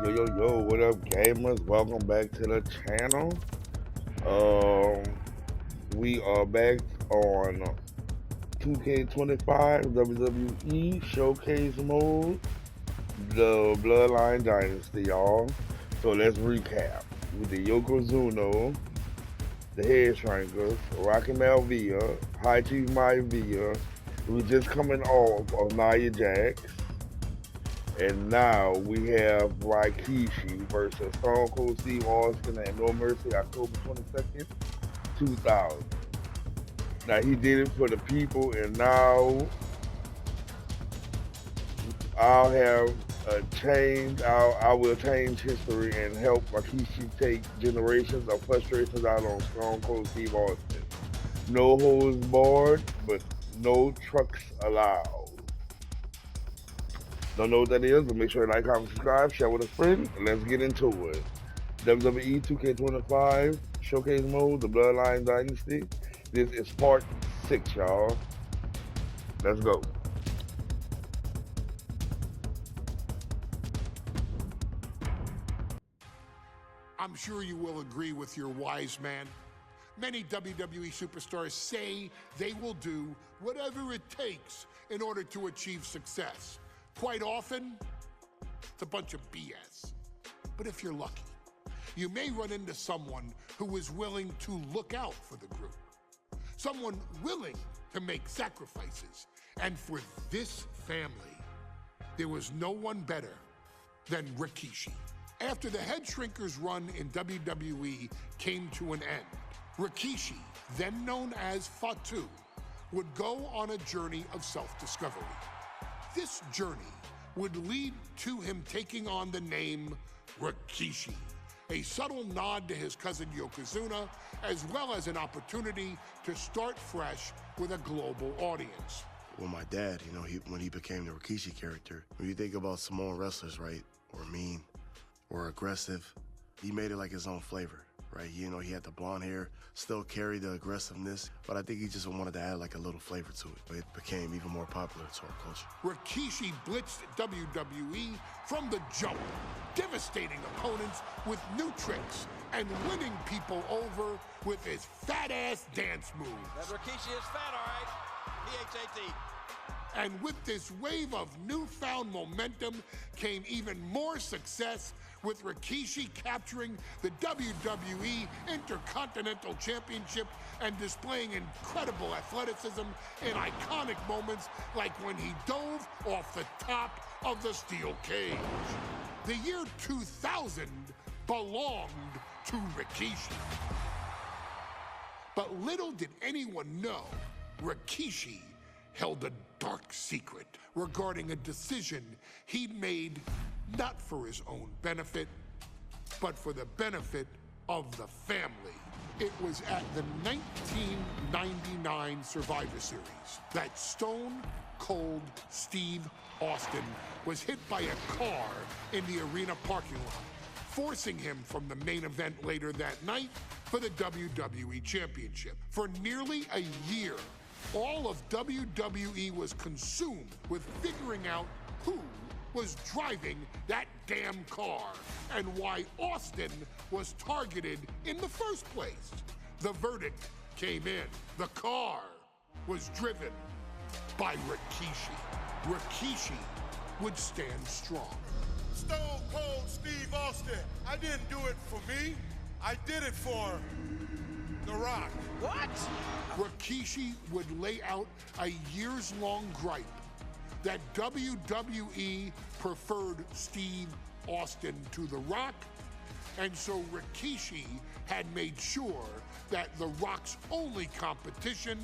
Yo, yo, yo, what up, gamers? Welcome back to the channel. Um, we are back on 2K25 WWE Showcase Mode, the Bloodline Dynasty, y'all. So let's recap. With the Yokozuna, the Head Shrinkers, Rocky Maivia, High Chief Maivia, who's just coming off of Nia Jax. And now we have Rikishi versus Stone Cold Steve Austin at No Mercy, October 22nd, 2000. Now he did it for the people, and now I'll have a change. I will change history and help Rikishi take generations of frustrations out on Stone Cold Steve Austin. No holds barred, but no trucks allowed. Don't know what that is, but make sure to like, comment, subscribe, share with a friend, and let's get into it. WWE 2K25 Showcase Mode, the Bloodline Dynasty. This is part 6, y'all. Let's go. I'm sure you will agree with your wise man. Many WWE superstars say they will do whatever it takes in order to achieve success. Quite often, it's a bunch of BS. But if you're lucky, you may run into someone who is willing to look out for the group. Someone willing to make sacrifices. And for this family, there was no one better than Rikishi. After the Head Shrinkers run in WWE came to an end, Rikishi, then known as Fatu, would go on a journey of self-discovery. This journey would lead to him taking on the name Rikishi, a subtle nod to his cousin Yokozuna, as well as an opportunity to start fresh with a global audience. Well, my dad, when he became the Rikishi character, when you think about Samoan wrestlers, right, or mean, or aggressive, he made it like his own flavor, right? He had the blonde hair, still carried the aggressiveness, but I think he just wanted to add like a little flavor to it. It became even more popular to our culture. Rikishi blitzed WWE from the jump, devastating opponents with new tricks and winning people over with his fat-ass dance moves. That Rikishi is fat, all right. P-H-A-T. And with this wave of newfound momentum came even more success, with Rikishi capturing the WWE Intercontinental Championship and displaying incredible athleticism in iconic moments like when he dove off the top of the steel cage. The year 2000 belonged to Rikishi. But little did anyone know, Rikishi held a dark secret regarding a decision he'd made not for his own benefit, but for the benefit of the family. It was at the 1999 Survivor Series that Stone Cold Steve Austin was hit by a car in the arena parking lot, forcing him from the main event later that night for the WWE Championship. For nearly a year, all of WWE was consumed with figuring out who was driving that damn car and why Austin was targeted in the first place. The verdict came in. The car was driven by Rikishi. Rikishi would stand strong. Stone Cold Steve Austin, I didn't do it for me. I did it for The Rock. What? Rikishi would lay out a years-long gripe that WWE preferred Steve Austin to The Rock, and so Rikishi had made sure that The Rock's only competition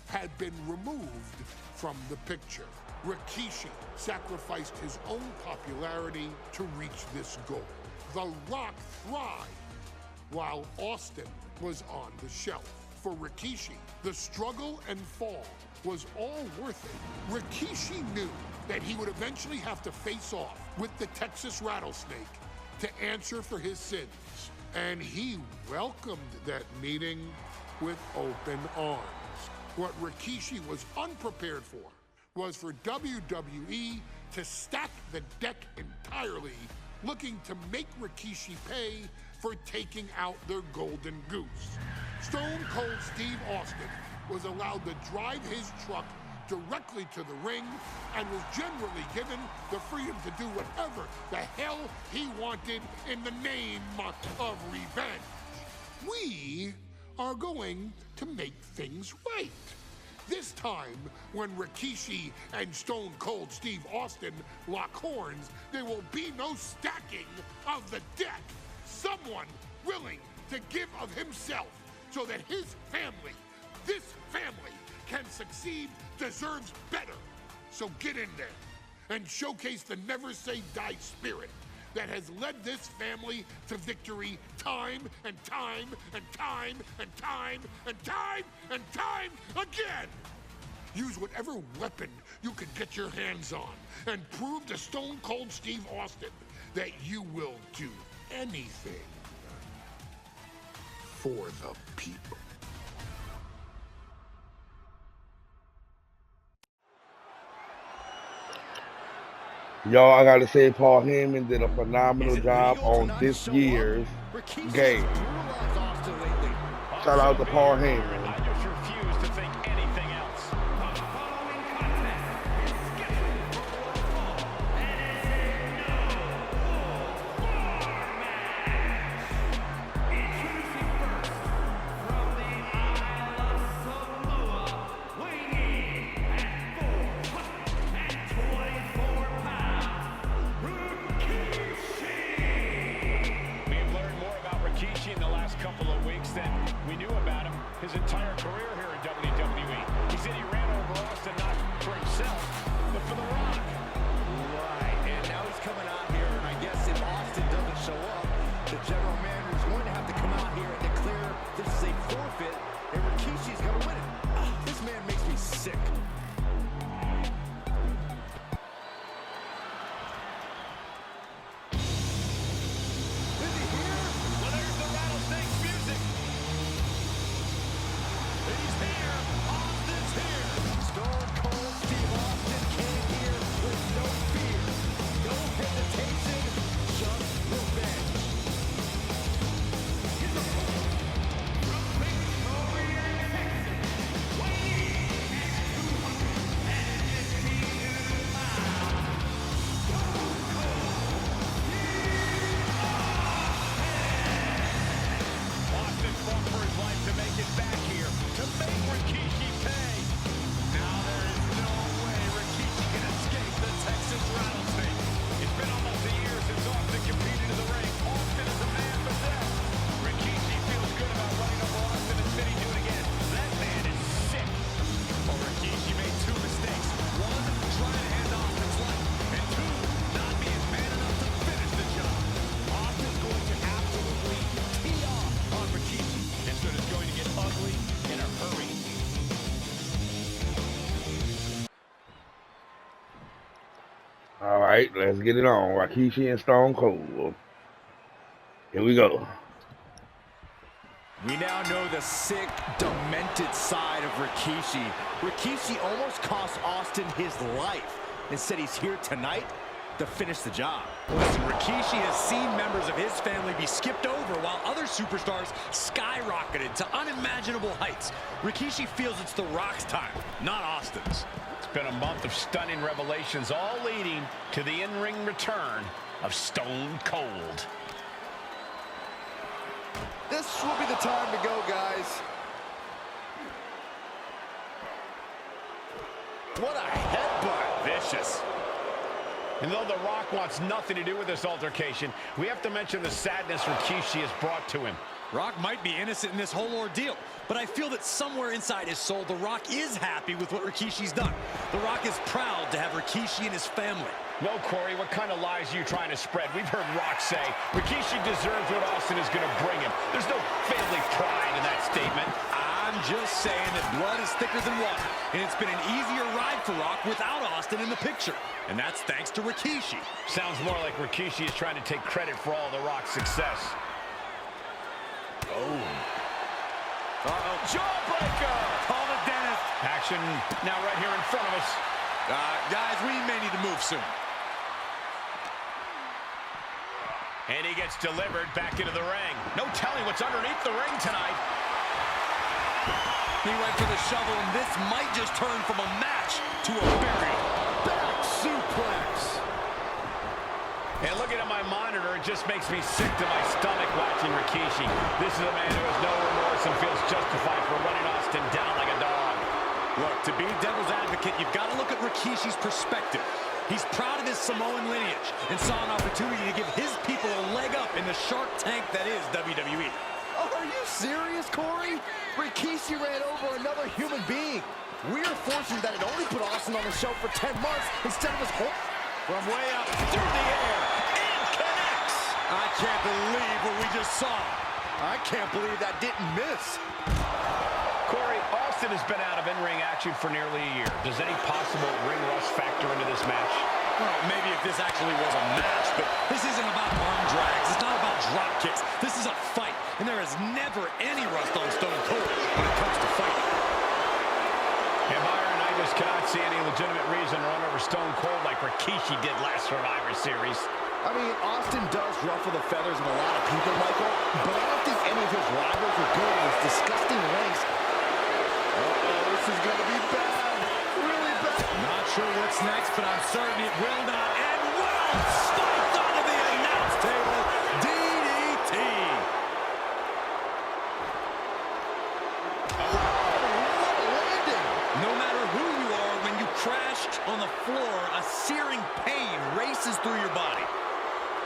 had been removed from the picture. Rikishi sacrificed his own popularity to reach this goal. The Rock thrived while Austin was on the shelf. For Rikishi, the struggle and fall was all worth it. Rikishi knew that he would eventually have to face off with the Texas Rattlesnake to answer for his sins. And he welcomed that meeting with open arms. What Rikishi was unprepared for was for WWE to stack the deck entirely looking to make Rikishi pay for taking out their golden goose. Stone Cold Steve Austin was allowed to drive his truck directly to the ring and was generally given the freedom to do whatever the hell he wanted in the name of revenge. We are going to make things right. This time, when Rikishi and Stone Cold Steve Austin lock horns, there will be no stacking of the deck. Someone willing to give of himself so that his family, this family, can succeed, deserves better. So get in there and showcase the never say die spirit that has led this family to victory time and time and time and time and time and time again. Use whatever weapon you can get your hands on and prove to Stone Cold Steve Austin that you will do anything for the people. Y'all, I gotta say, Paul Heyman did a phenomenal job on this year's game. Shout out to Paul Heyman. I just refuse to think anything else. Introducing first, from the Isle of Samoa, weighing in at 424 pounds, Rikishi! We've learned more about Rikishi in the last couple of weeks than we knew about him his entire career here in WWE. He said he ran over Austin not for himself, but for The Rock. Right, and now he's coming out here, and I guess if Austin doesn't show up, the general manager is going to have to come out here and declare this is a forfeit, and Rikishi's going to win it. This man makes me sick. Is he here? Well, there's the rattlesnake music. He's here. Austin's here. Stone Cold Steve Austin came here with no fear, no hesitation, just revenge. Austin fought for his life to make it back here, to make Rikishi pay. Now there is no way Rikishi can escape the Texas rattlesnake. It's been almost a year since Austin competed in the ring. Austin is a man possessed. Rikishi feels good about running over Austin and said he'd do it again. That man is sick. Well, Rikishi made two mistakes. One, trying to hand Austin's life. And two, not being man enough to finish the job. Austin's going to absolutely tee off on Rikishi. And so it's going to get ugly in a hurry. All right, let's get it on. Rikishi and Stone Cold. Here we go. We now know the sick, demented side of Rikishi. Rikishi almost cost Austin his life and said he's here tonight to finish the job. Listen, Rikishi has seen members of his family be skipped over while other superstars skyrocketed to unimaginable heights. Rikishi feels it's The Rock's time, not Austin's. It's been a month of stunning revelations, all leading to the in-ring return of Stone Cold. This will be the time to go, guys. What a headbutt. Vicious. And though The Rock wants nothing to do with this altercation, we have to mention the sadness Rikishi has brought to him. Rock might be innocent in this whole ordeal, but I feel that somewhere inside his soul, The Rock is happy with what Rikishi's done. The Rock is proud to have Rikishi and his family. No, Corey, what kind of lies are you trying to spread? We've heard Rock say Rikishi deserves what Austin is going to bring him. There's no family pride in that statement. I'm just saying that blood is thicker than water, and it's been an easier ride for Rock without Austin in the picture. And that's thanks to Rikishi. Sounds more like Rikishi is trying to take credit for all The Rock's success. Oh. Uh-oh, jawbreaker! Call the dentist. Action now right here in front of us. Guys, we may need to move soon. And he gets delivered back into the ring. No telling what's underneath the ring tonight. He went for the shovel, and this might just turn from a match to a burial. Back suplex. And looking at my monitor, it just makes me sick to my stomach watching Rikishi. This is a man who has no remorse and feels justified for running Austin down like a dog. Look, to be devil's advocate, you've got to look at Rikishi's perspective. He's proud of his Samoan lineage and saw an opportunity to give his people a leg up in the Shark Tank that is WWE. Oh, are you serious, Corey? Rikishi ran over another human being. We're fortunate that it only put Austin on the show for 10 months instead of his whole... From way up through the air, and connects. I can't believe what we just saw. I can't believe that didn't miss. Corey, Austin has been out of in-ring action for nearly a year. Does any possible ring rust factor into this match? Well, maybe if this actually was a match, but this isn't about arm drags. It's not about drop kicks. This is a fight, and there is never any rust on Stone Cold when it comes to fighting. And Byron, I just cannot see any legitimate reason to run over Stone Cold like Rikishi did last Survivor Series. I mean, Austin does ruffle the feathers of a lot of people, Michael, but I don't think any of his rivals would go to this disgusting lengths. Uh-oh, this is going to be bad. Really bad. Not sure what's next, but I'm certain it will not end well. Spiked onto the announce table. DDT. No matter who you are, when you crash on the floor, a searing pain races through your body.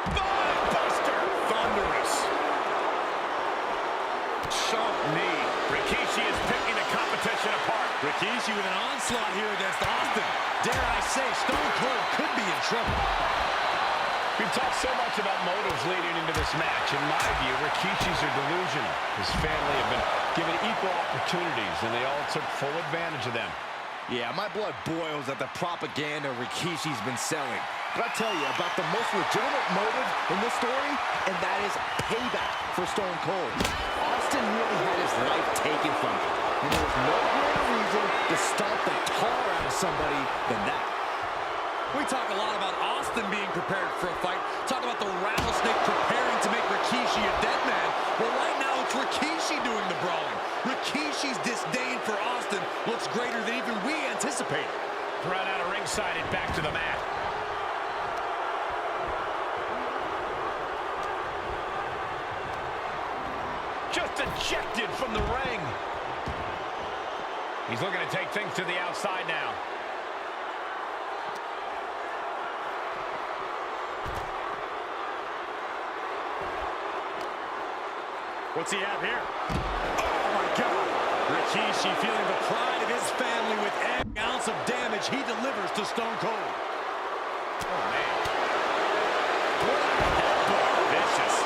Buster! Thunderous. Sharp knee. Rikishi is picking the competition apart. Rikishi with an onslaught here against Austin. Dare I say, Stone Cold could be in trouble. We've talked so much about motives leading into this match. In my view, Rikishi's are delusional. His family have been given equal opportunities, and they all took full advantage of them. Yeah, my blood boils at the propaganda Rikishi's been selling. But I tell you about the most legitimate motive in this story, and that is payback for Stone Cold. Austin really had his life taken from him, and there was no greater reason to stomp the tar out of somebody than that. We talk a lot about Austin being prepared for a fight. Talk about the rattlesnake preparing to make Rikishi a dead man. Well, right now it's Rikishi doing the brawling. Rikishi's disdain for Austin looks greater than even we anticipated. Run out of ringside and back to the mat. Just ejected from the ring. He's looking to take things to the outside now. What's he have here? Oh, my God. Rikishi feeling the pride of his family with every ounce of damage he delivers to Stone Cold. Oh, man. What a headbutt. Vicious.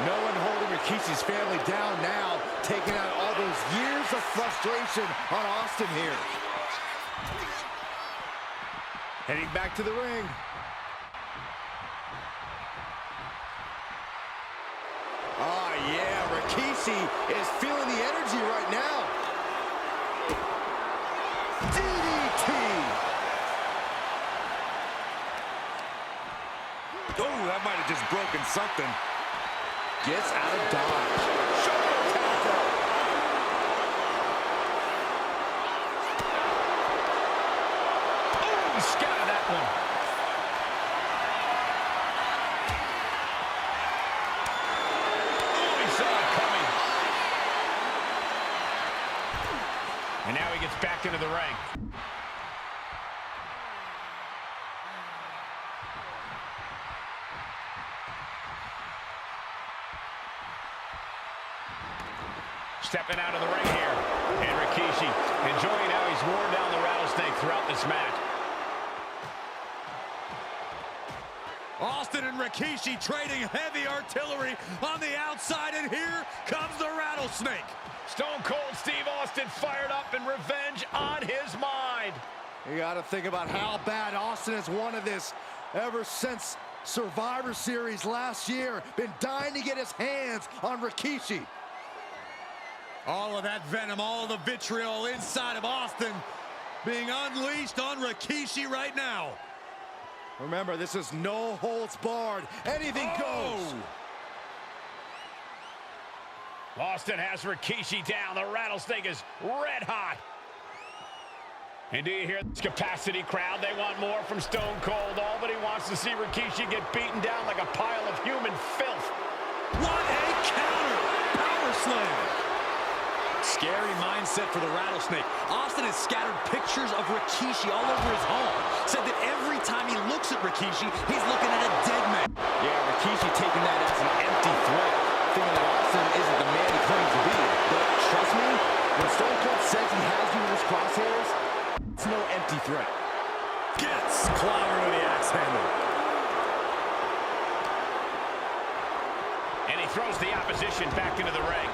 No one holding Rikishi's family down now, taking out all those years of frustration on Austin here. Heading back to the ring. Oh, yeah, Rikishi is feeling the energy right now. DDT! Oh, that might have just broken something. Gets out of dodge. Oh, he scattered that one. Oh, he saw it coming. And now he gets back into the ring. Stepping out of the ring here. And Rikishi enjoying how he's worn down the rattlesnake throughout this match. Austin and Rikishi trading heavy artillery on the outside, and here comes the rattlesnake. Stone Cold Steve Austin fired up and revenge on his mind. You got to think about how bad Austin has wanted this ever since Survivor Series last year, been dying to get his hands on Rikishi. All of that venom, all of the vitriol inside of Austin being unleashed on Rikishi right now. Remember, this is no holds barred. Anything goes. Austin has Rikishi down. The rattlesnake is red hot. And do you hear this capacity crowd? They want more from Stone Cold. All but he wants to see Rikishi get beaten down like a pile of human filth. What a counter! Power slam! Scary mindset for the rattlesnake. Austin has scattered pictures of Rikishi all over his home. Said that every time he looks at Rikishi, he's looking at a dead man. Yeah, Rikishi taking that as an empty threat, thinking that Austin isn't the man he claims to be. But trust me, when Stone Cold says he has you in his crosshairs, it's no empty threat. Gets clobbered with the axe handle. And he throws the opposition back into the ring.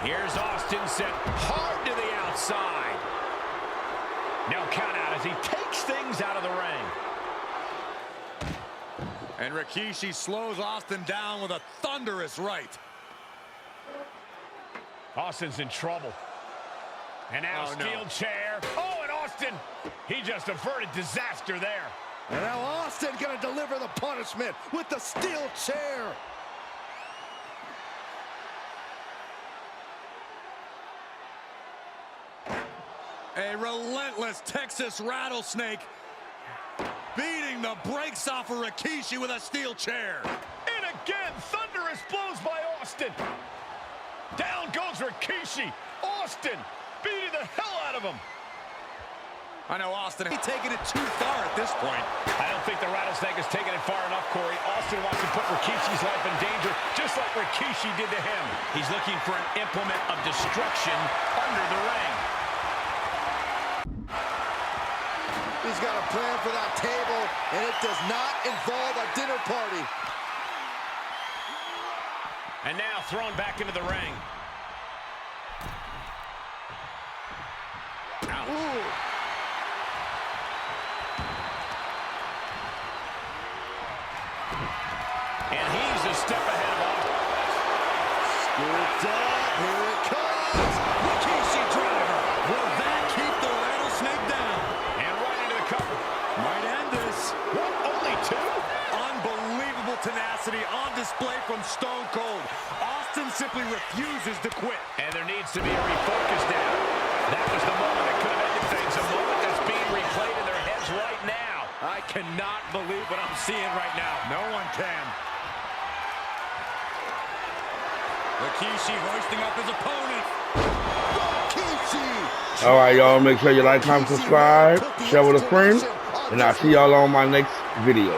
Here's Austin set hard to the outside. No count out as he takes things out of the ring. And Rikishi slows Austin down with a thunderous right. Austin's in trouble. And now steel chair. Oh, and Austin, he just averted disaster there. And now Austin gonna deliver the punishment with the steel chair. A relentless Texas rattlesnake beating the brakes off of Rikishi with a steel chair. And again, thunderous blows by Austin. Down goes Rikishi. Austin beating the hell out of him. I know Austin ain't taking it too far at this point. I don't think the rattlesnake has taken it far enough, Corey. Austin wants to put Rikishi's life in danger, just like Rikishi did to him. He's looking for an implement of destruction under the ring. He's got a plan for that table, and it does not involve a dinner party. And now thrown back into the ring. Ooh. And he's a step ahead of Austin. Scooped up, here it comes. Rikishi driver. Will that keep the rattlesnake down? And right into the cover. Might end this. What, only two? Unbelievable tenacity on display from Stone Cold. Austin simply refuses to quit. And there needs to be a refocus now. That was the moment that could have ended things. A moment that's being replayed in their heads right now. I cannot believe what I'm seeing right now. No one can. Rikishi hoisting up his opponent. Rikishi. All right, y'all. Make sure you like, comment, subscribe, share with a friend, and I'll see y'all on my next video.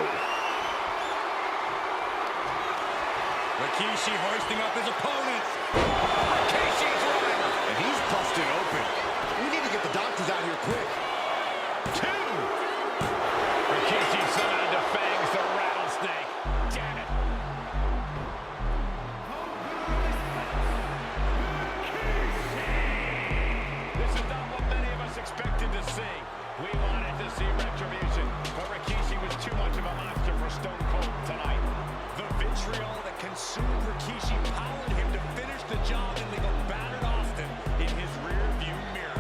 Rikishi hoisting up his opponent. Rikishi driver. And he's busted open. We need to get the doctors out here quick. Two. Rikishi somehow defangs the rattlesnake. Damn it. This is not what many of us expected to see. We wanted to see retribution, but Rikishi was too much of a monster for Stone Cold tonight. The vitriol that consumed Rikishi powered him to finish the job and leave a battered Austin in his rear view mirror.